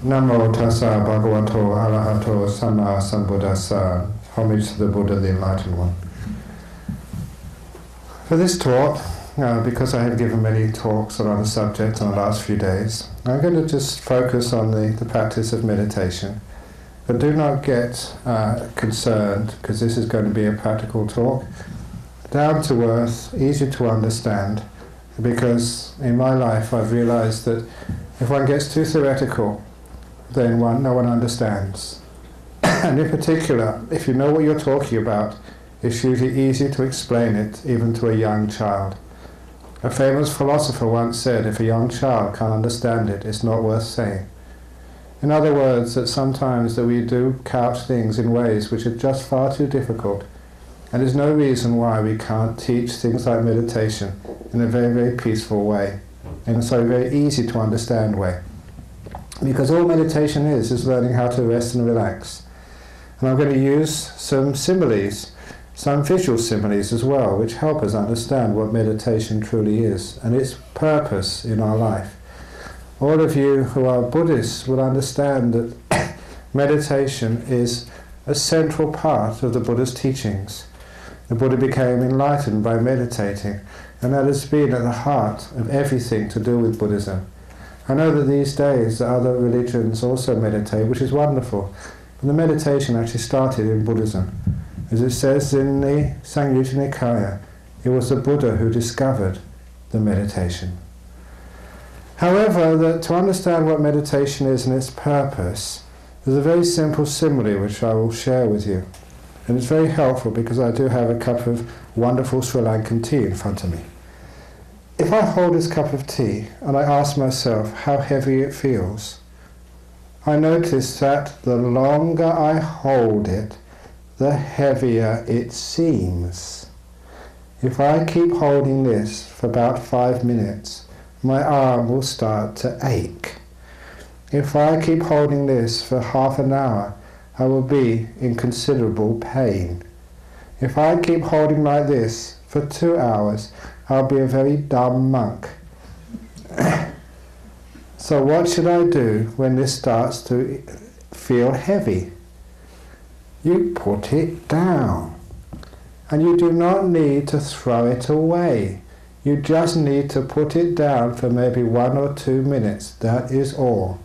Namo tassa bhagavato arahato samma sambuddhassa. Homage to the Buddha, the Enlightened One. For this talk, because I have given many talks on other subjects on the last few days, I'm going to just focus on the practice of meditation. But do not get concerned, because this is going to be a practical talk. Down to earth, easy to understand, because in my life I've realized that if one gets too theoretical, then no one understands. And in particular, if you know what you're talking about, it's usually easy to explain it, even to a young child. A famous philosopher once said, if a young child can't understand it, it's not worth saying. In other words, that sometimes that we do couch things in ways which are just far too difficult, and there's no reason why we can't teach things like meditation in a very, very peaceful way, in a very easy to understand way. Because all meditation is learning how to rest and relax. And I'm going to use some similes, some visual similes as well, which help us understand what meditation truly is and its purpose in our life. All of you who are Buddhists will understand that meditation is a central part of the Buddha's teachings. The Buddha became enlightened by meditating, and that has been at the heart of everything to do with Buddhism. I know that these days the other religions also meditate, which is wonderful, but the meditation actually started in Buddhism. As it says in the Samyutta Nikaya, it was the Buddha who discovered the meditation. However, to understand what meditation is and its purpose, there's a very simple simile which I will share with you. And it's very helpful because I do have a cup of wonderful Sri Lankan tea in front of me. If I hold this cup of tea and I ask myself how heavy it feels, I notice that the longer I hold it, the heavier it seems. If I keep holding this for about 5 minutes, my arm will start to ache. If I keep holding this for half an hour, I will be in considerable pain. If I keep holding like this for 2 hours, I'll be a very dumb monk. So what should I do when this starts to feel heavy? You put it down. And you do not need to throw it away. You just need to put it down for maybe 1 or 2 minutes, that is all.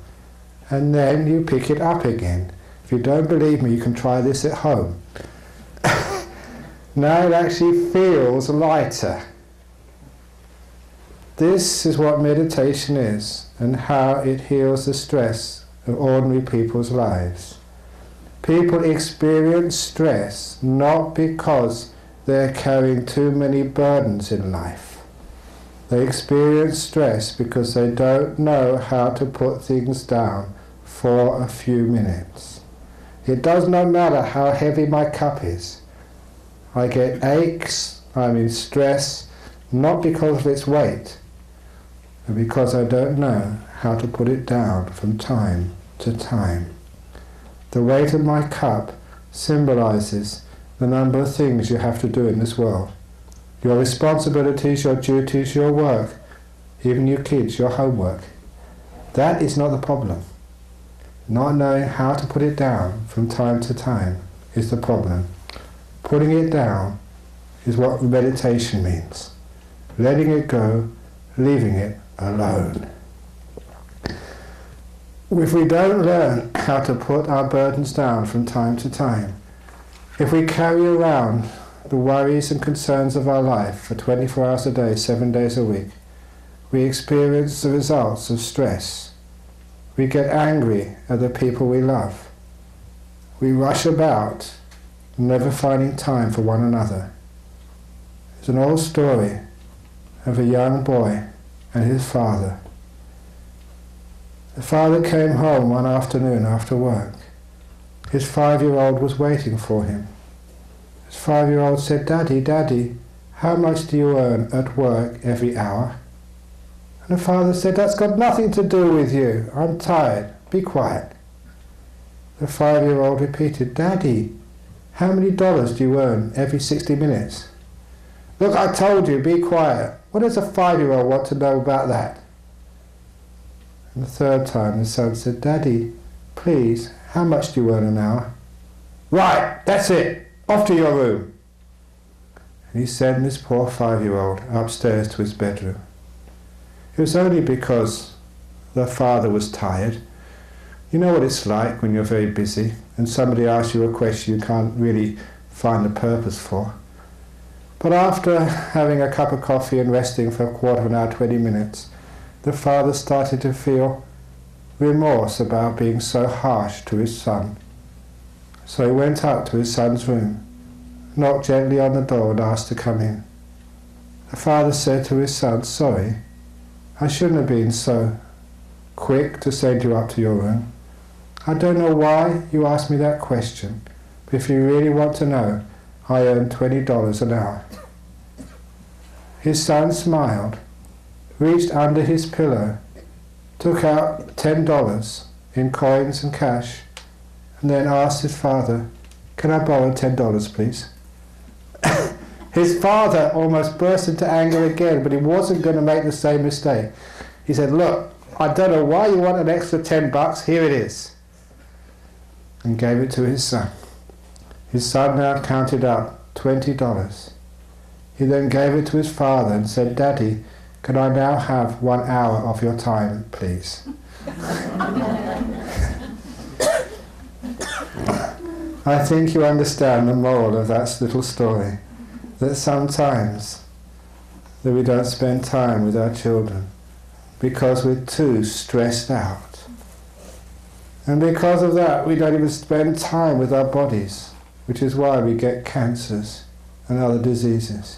And then you pick it up again. If you don't believe me, you can try this at home. Now it actually feels lighter. This is what meditation is, and how it heals the stress of ordinary people's lives. People experience stress not because they're carrying too many burdens in life. They experience stress because they don't know how to put things down for a few minutes. It does not matter how heavy my cup is. I get aches, I'm in stress, not because of its weight, but because I don't know how to put it down from time to time. The weight of my cup symbolizes the number of things you have to do in this world. Your responsibilities, your duties, your work, even your kids, your homework. That is not the problem. Not knowing how to put it down from time to time is the problem. Putting it down is what meditation means. Letting it go, leaving it alone. If we don't learn how to put our burdens down from time to time, if we carry around the worries and concerns of our life for 24 hours a day, 7 days a week, we experience the results of stress. We get angry at the people we love. We rush about, never finding time for one another. There's an old story of a young boy and his father. The father came home one afternoon after work. His 5-year-old was waiting for him. His 5-year-old said, "Daddy, Daddy, how much do you earn at work every hour?" And the father said, "That's got nothing to do with you. I'm tired. Be quiet." The 5-year-old repeated, "Daddy, how many dollars do you earn every 60 minutes?" "Look, I told you, be quiet. What does a 5-year-old want to know about that?" And the third time the son said, "Daddy, please, how much do you earn an hour?" "Right, that's it, off to your room." And he sent this poor 5-year-old upstairs to his bedroom. It was only because the father was tired. You know what it's like when you're very busy and somebody asks you a question you can't really find a purpose for. But after having a cup of coffee and resting for a quarter of an hour, 20 minutes, the father started to feel remorse about being so harsh to his son. So he went up to his son's room, knocked gently on the door and asked to come in. The father said to his son, "Sorry, I shouldn't have been so quick to send you up to your room. I don't know why you asked me that question, but if you really want to know, I earn $20 an hour." His son smiled, reached under his pillow, took out $10 in coins and cash, and then asked his father, "Can I borrow $10, please?" His father almost burst into anger again, but he wasn't going to make the same mistake. He said, "Look, I don't know why you want an extra $10, here it is." And gave it to his son. His son now counted up $20. He then gave it to his father and said, "Daddy, can I now have 1 hour of your time, please?" I think you understand the moral of that little story, that sometimes that we don't spend time with our children because we're too stressed out. And because of that, we don't even spend time with our bodies, which is why we get cancers and other diseases.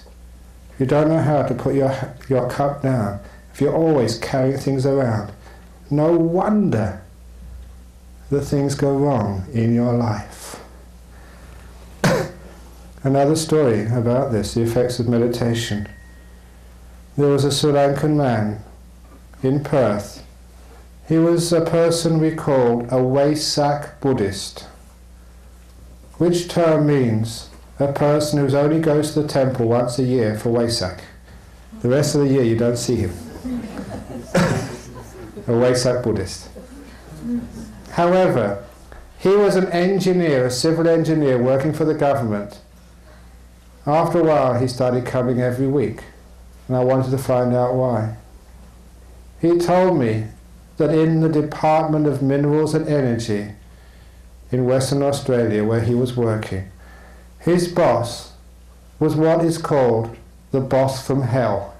If you don't know how to put your cup down, if you're always carrying things around, no wonder that things go wrong in your life. Another story about this, the effects of meditation. There was a Sri Lankan man in Perth. He was a person we called a Wesak Buddhist, which term means a person who only goes to the temple once a year for Wesak. The rest of the year you don't see him. A Wesak Buddhist. However, he was an engineer, a civil engineer working for the government. After a while he started coming every week, and I wanted to find out why. He told me that in the Department of Minerals and Energy in Western Australia, where he was working, his boss was what is called the boss from hell.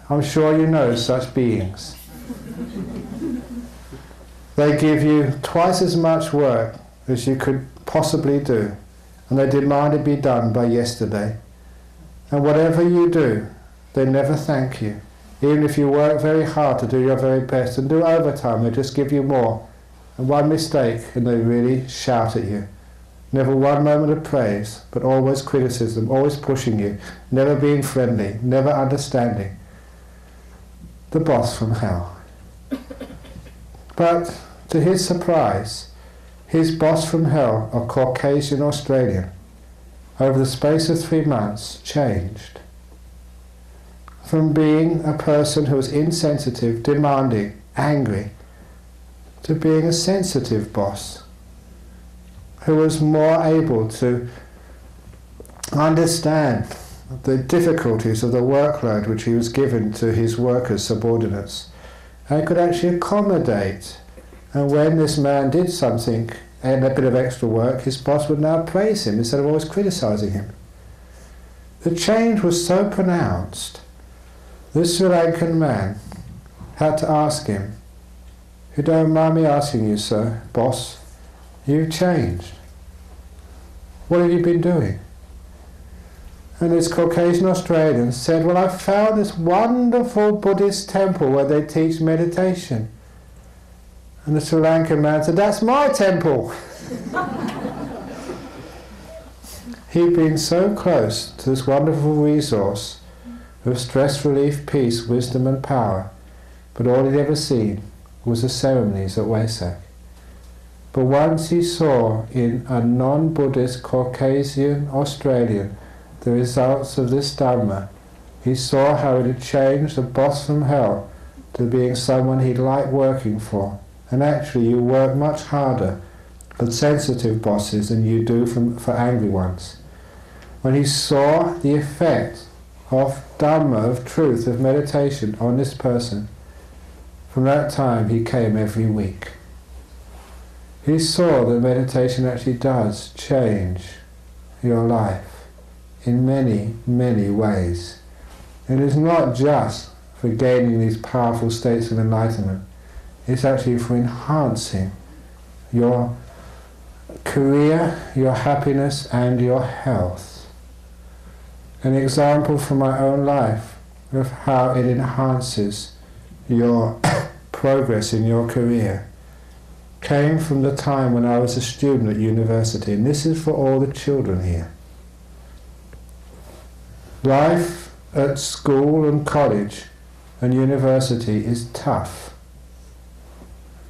I'm sure you know such beings. They give you twice as much work as you could possibly do, and they demand it be done by yesterday. And whatever you do, they never thank you. Even if you work very hard to do your very best and do overtime, they just give you more. And one mistake and they really shout at you. Never one moment of praise, but always criticism, always pushing you, never being friendly, never understanding. The boss from hell. But to his surprise, his boss from hell, a Caucasian Australian, over the space of 3 months changed. From being a person who was insensitive, demanding, angry, to being a sensitive boss, who was more able to understand the difficulties of the workload which he was given to his workers, subordinates, and could actually accommodate. And when this man did something and a bit of extra work, his boss would now praise him instead of always criticizing him. The change was so pronounced, this Sri Lankan man had to ask him, "If you don't mind me asking you, sir, boss, you've changed. What have you been doing?" And this Caucasian Australian said, "Well, I found this wonderful Buddhist temple where they teach meditation." And the Sri Lankan man said, "That's my temple." He'd been so close to this wonderful resource of stress relief, peace, wisdom and power, but all he'd ever seen was the ceremonies at Wesak. But once he saw in a non-Buddhist Caucasian Australian the results of this Dharma, he saw how it had changed the boss from hell to being someone he liked working for, and actually you work much harder for sensitive bosses than you do for angry ones. When he saw the effect of Dharma, of truth, of meditation on this person, from that time he came every week. He saw that meditation actually does change your life in many, many ways. It is not just for gaining these powerful states of enlightenment, it's actually for enhancing your career, your happiness and your health. An example from my own life of how it enhances your progress in your career came from the time when I was a student at university, and this is for all the children here. Life at school and college and university is tough.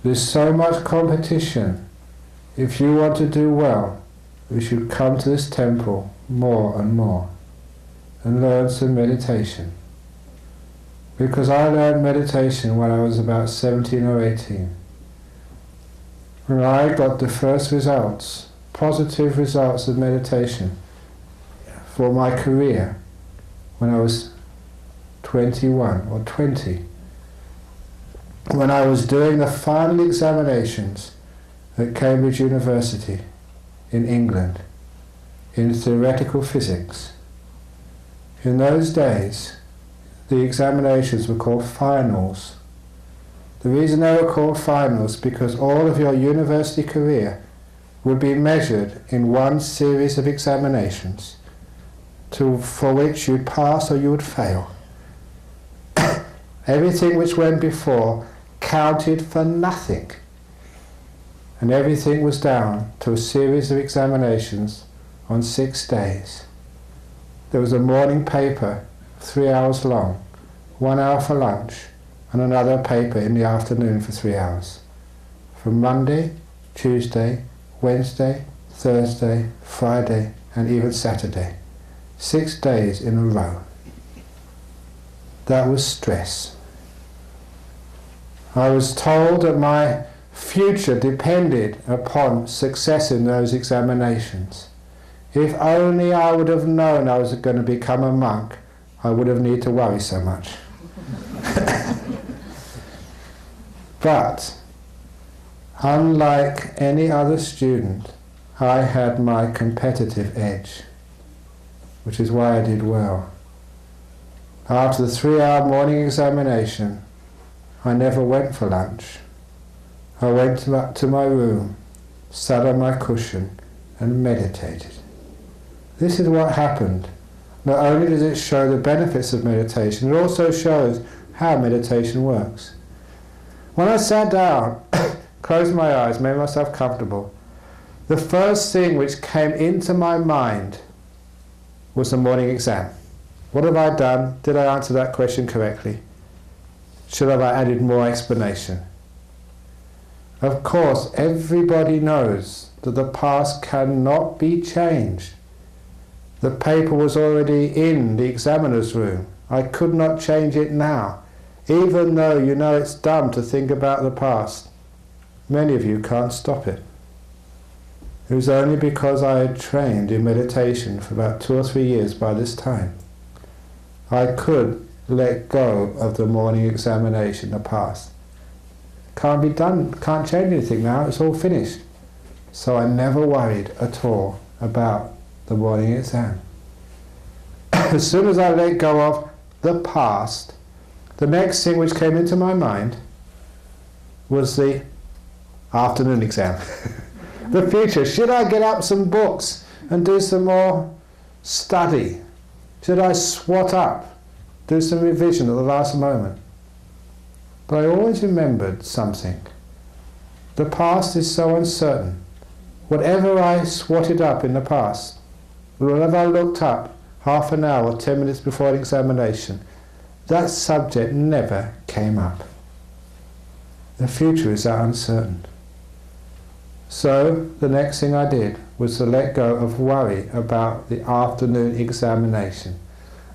There's so much competition. If you want to do well, you should come to this temple more and more and learn some meditation. Because I learned meditation when I was about 17 or 18. And I got the first results, positive results of meditation for my career when I was 21 or 20. When I was doing the final examinations at Cambridge University in England in theoretical physics. In those days, the examinations were called finals. The reason they were called finals because all of your university career would be measured in one series of examinations for which you'd pass or you would fail. Everything which went before counted for nothing, and everything was down to a series of examinations on 6 days. There was a morning paper 3 hours long, 1 hour for lunch, and another paper in the afternoon for 3 hours. From Monday, Tuesday, Wednesday, Thursday, Friday, and even Saturday. 6 days in a row. That was stress. I was told that my future depended upon success in those examinations. If only I would have known I was going to become a monk, I would have needed to worry so much. But, unlike any other student, I had my competitive edge, which is why I did well. After the 3-hour morning examination, I never went for lunch. I went to my room, sat on my cushion, and meditated. This is what happened. Not only does it show the benefits of meditation, it also shows how meditation works. When I sat down, closed my eyes, made myself comfortable, the first thing which came into my mind was the morning exam. What have I done? Did I answer that question correctly? Should have I added more explanation? Of course, everybody knows that the past cannot be changed. The paper was already in the examiner's room. I could not change it now. Even though you know it's dumb to think about the past, many of you can't stop it. It was only because I had trained in meditation for about 2 or 3 years by this time. I could let go of the morning examination, the past. Can't be done, can't change anything now, it's all finished. So I never worried at all about the morning exam. As soon as I let go of the past, the next thing which came into my mind was the afternoon exam. The future. Should I get up some books and do some more study? Should I swat up, do some revision at the last moment? But I always remembered something. The past is so uncertain. Whatever I swatted up in the past, whenever I looked up half an hour or 10 minutes before an examination, that subject never came up. The future is that uncertain. So the next thing I did was to let go of worry about the afternoon examination.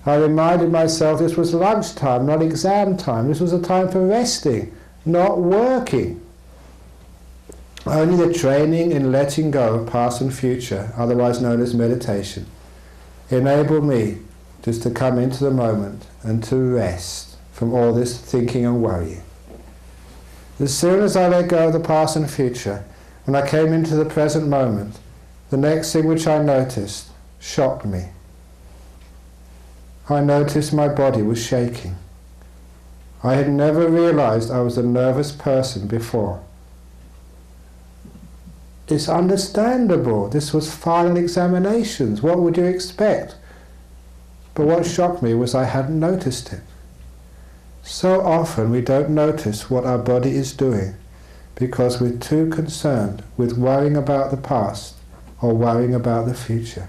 I reminded myself this was lunchtime, not exam time. This was a time for resting, not working. Only the training in letting go of past and future, otherwise known as meditation, enabled me just to come into the moment and to rest from all this thinking and worrying. As soon as I let go of the past and future, when I came into the present moment, the next thing which I noticed shocked me. I noticed my body was shaking. I had never realized I was a nervous person before. It's understandable. This was final examinations. What would you expect? But what shocked me was I hadn't noticed it. So often we don't notice what our body is doing because we're too concerned with worrying about the past or worrying about the future,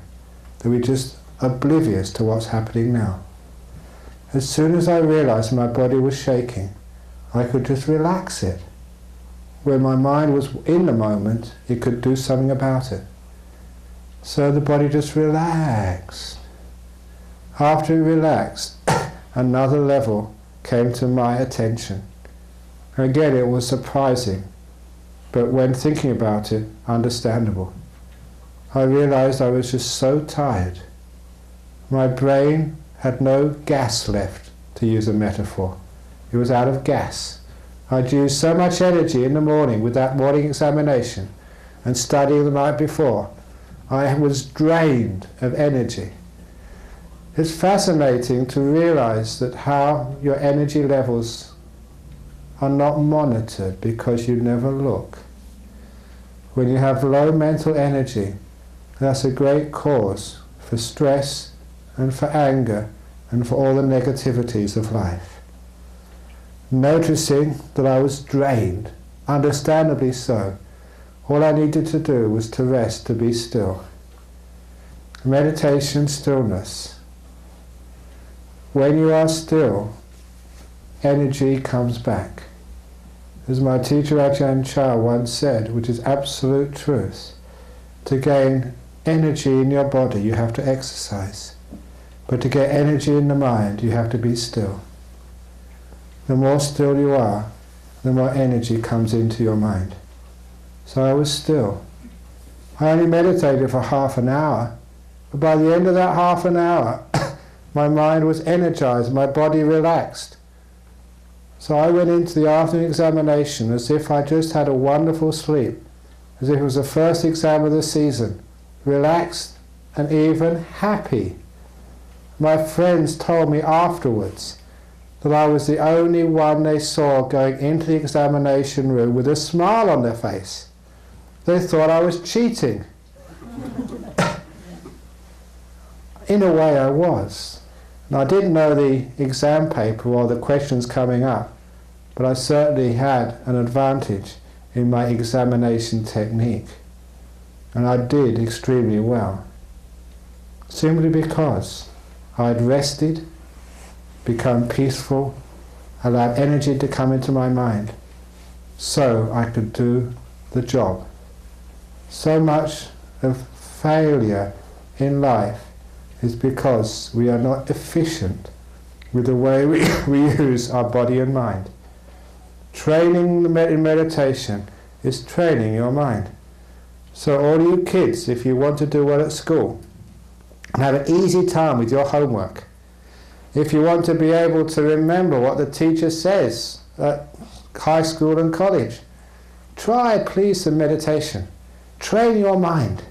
that we're just oblivious to what's happening now. As soon as I realized my body was shaking, I could just relax it. When my mind was in the moment, it could do something about it. So the body just relaxed. After it relaxed, another level came to my attention. Again, it was surprising, but when thinking about it, understandable. I realized I was just so tired. My brain had no gas left, to use a metaphor. It was out of gas. I'd used so much energy in the morning with that morning examination and studying the night before. I was drained of energy. It's fascinating to realize that how your energy levels are not monitored because you never look. When you have low mental energy, that's a great cause for stress and for anger and for all the negativities of life. Noticing that I was drained, understandably so, all I needed to do was to rest, to be still. Meditation, stillness. When you are still, energy comes back. As my teacher Ajahn Chah once said, which is absolute truth, to gain energy in your body you have to exercise, but to get energy in the mind you have to be still. The more still you are, the more energy comes into your mind. So I was still. I only meditated for half an hour, but by the end of that half an hour, my mind was energized, my body relaxed. So I went into the afternoon examination as if I just had a wonderful sleep, as if it was the first exam of the season, relaxed and even happy. My friends told me afterwards that I was the only one they saw going into the examination room with a smile on their face. They thought I was cheating. In a way I was. And I didn't know the exam paper or the questions coming up, but I certainly had an advantage in my examination technique. And I did extremely well. Simply because I had rested, become peaceful, allowed energy to come into my mind, so I could do the job. So much of failure in life is because we are not efficient with the way we use our body and mind. Training in meditation is training your mind. So all you kids, if you want to do well at school, and have an easy time with your homework, if you want to be able to remember what the teacher says at high school and college, try please some meditation. Train your mind.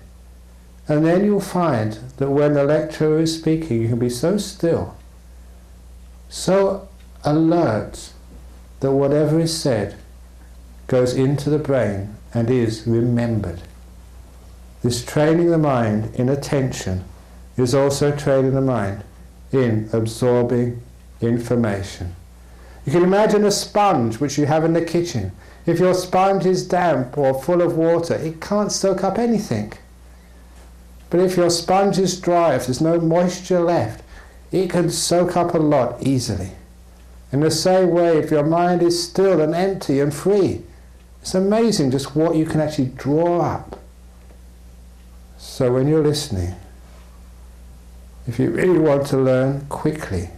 And then you'll find that when the lecturer is speaking, you can be so still, so alert, that whatever is said goes into the brain and is remembered. This training the mind in attention is also training the mind in absorbing information. You can imagine a sponge which you have in the kitchen. If your sponge is damp or full of water, it can't soak up anything. But if your sponge is dry, if there's no moisture left, it can soak up a lot easily. In the same way, if your mind is still and empty and free, it's amazing just what you can actually draw up. So when you're listening, If you really want to learn quickly,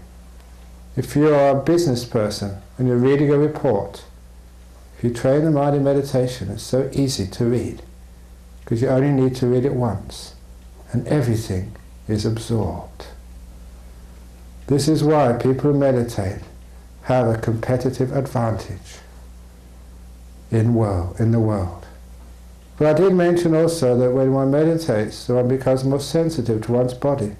if you are a business person and you're reading a report, if you train the mind in meditation, it's so easy to read, because you only need to read it once, and everything is absorbed. This is why people who meditate have a competitive advantage in the world. But I did mention also that when one meditates, one becomes more sensitive to one's body.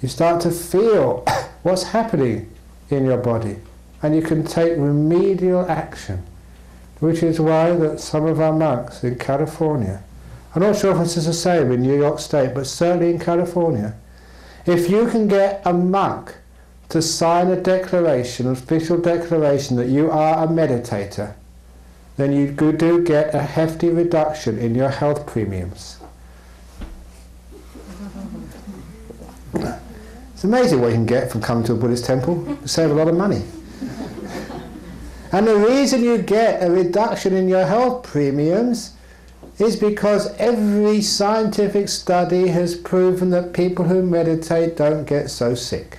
You start to feel what's happening in your body, and you can take remedial action, which is why that some of our monks in California, I'm not sure if this is the same in New York State, but certainly in California, if you can get a monk to sign a declaration, an official declaration that you are a meditator, then you do get a hefty reduction in your health premiums. It's amazing what you can get from coming to a Buddhist temple. You save a lot of money. And the reason you get a reduction in your health premiums is because every scientific study has proven that people who meditate don't get so sick.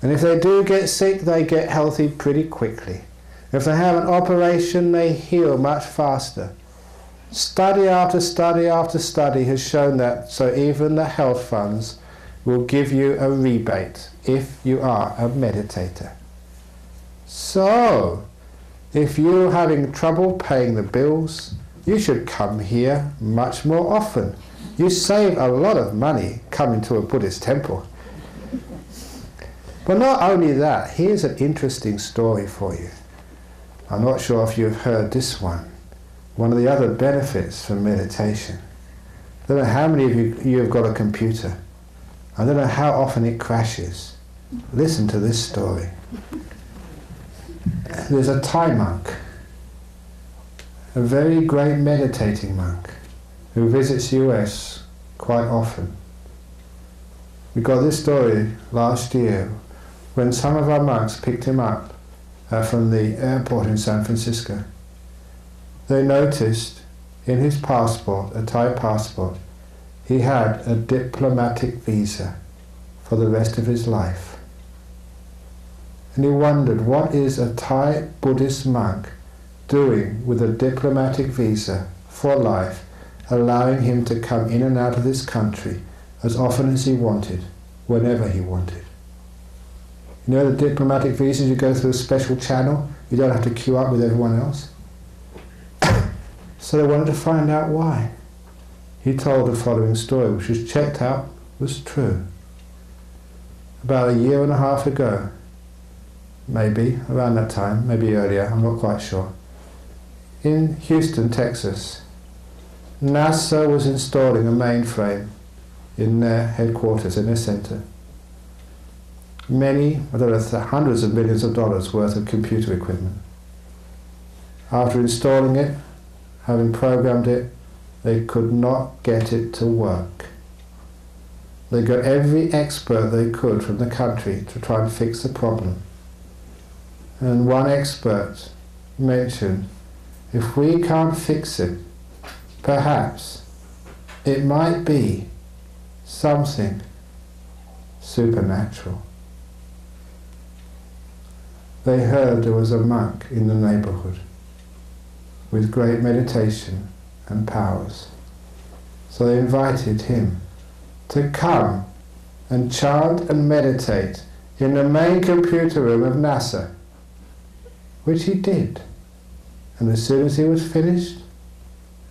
And if they do get sick, they get healthy pretty quickly. If they have an operation, they heal much faster. Study after study after study has shown that, so even the health funds will give you a rebate if you are a meditator. So, if you're having trouble paying the bills, you should come here much more often. You save a lot of money coming to a Buddhist temple. But not only that, here's an interesting story for you. I'm not sure if you've heard this one. One of the other benefits from meditation. I don't know how many of you have got a computer. I don't know how often it crashes. Listen to this story. There's a Thai monk, a very great meditating monk, who visits the US quite often. We got this story last year when some of our monks picked him up from the airport in San Francisco. They noticed in his passport, a Thai passport, he had a diplomatic visa for the rest of his life. And he wondered, what is a Thai Buddhist monk doing with a diplomatic visa for life, allowing him to come in and out of this country as often as he wanted, whenever he wanted? You know the diplomatic visas, you go through a special channel, you don't have to queue up with everyone else. So they wanted to find out why. He told the following story, which was checked out, was true. About a year and a half ago, maybe, around that time, maybe earlier, I'm not quite sure, in Houston, Texas, NASA was installing a mainframe in their headquarters, in their center. Many, I don't know, hundreds of millions of dollars worth of computer equipment. After installing it, having programmed it, they could not get it to work. They got every expert they could from the country to try and fix the problem. And one expert mentioned, if we can't fix it, perhaps it might be something supernatural. They heard there was a monk in the neighborhood with great meditation and powers. So they invited him to come and chant and meditate in the main computer room of NASA, which he did. And as soon as he was finished,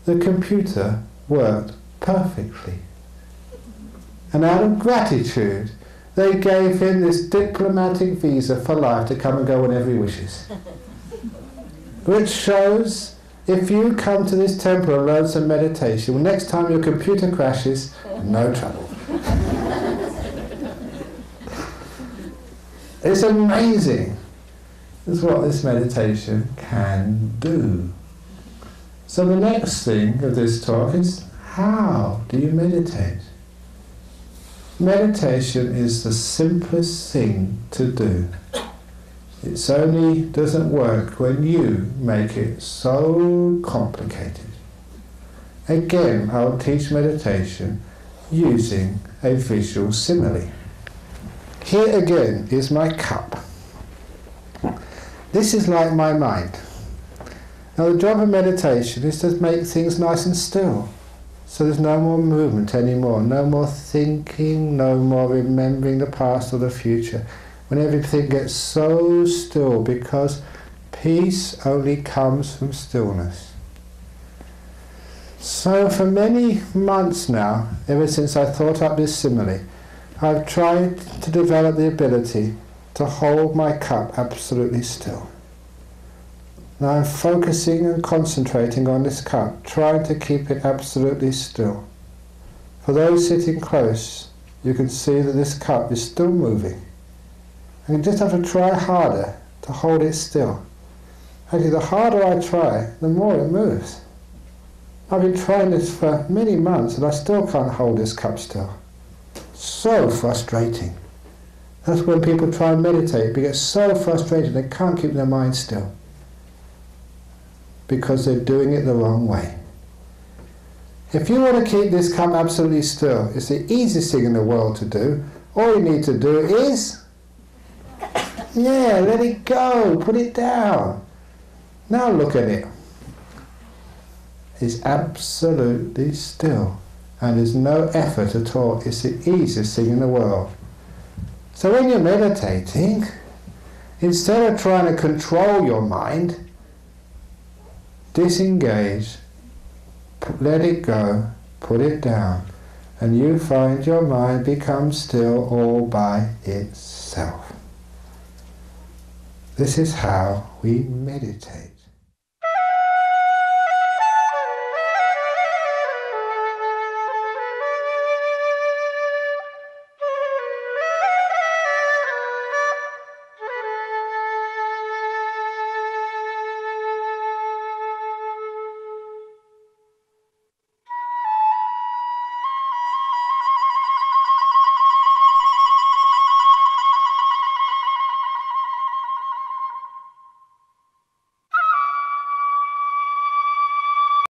the computer worked perfectly. And out of gratitude, they gave him this diplomatic visa for life to come and go whenever he wishes. Which shows, if you come to this temple and learn some meditation, well, next time your computer crashes, no trouble. It's amazing. This is what this meditation can do. So the next thing of this talk is, how do you meditate? Meditation is the simplest thing to do. It only doesn't work when you make it so complicated. Again, I'll teach meditation using a visual simile. Here again is my cup. This is like my mind. Now the job of meditation is to make things nice and still. So there's no more movement anymore, no more thinking, no more remembering the past or the future. When everything gets so still, because peace only comes from stillness. So for many months now, ever since I thought up this simile, I've tried to develop the ability to hold my cup absolutely still. Now I'm focusing and concentrating on this cup, trying to keep it absolutely still. For those sitting close, you can see that this cup is still moving. And you just have to try harder to hold it still. Actually, the harder I try, the more it moves. I've been trying this for many months and I still can't hold this cup still. So frustrating. That's when people try and meditate. They get so frustrated they can't keep their mind still. Because they're doing it the wrong way. If you want to keep this cup absolutely still, it's the easiest thing in the world to do. All you need to do is, let it go, put it down. Now look at it. It's absolutely still. And there's no effort at all. It's the easiest thing in the world. So when you're meditating, instead of trying to control your mind, disengage, let it go, put it down, and you find your mind becomes still all by itself. This is how we meditate.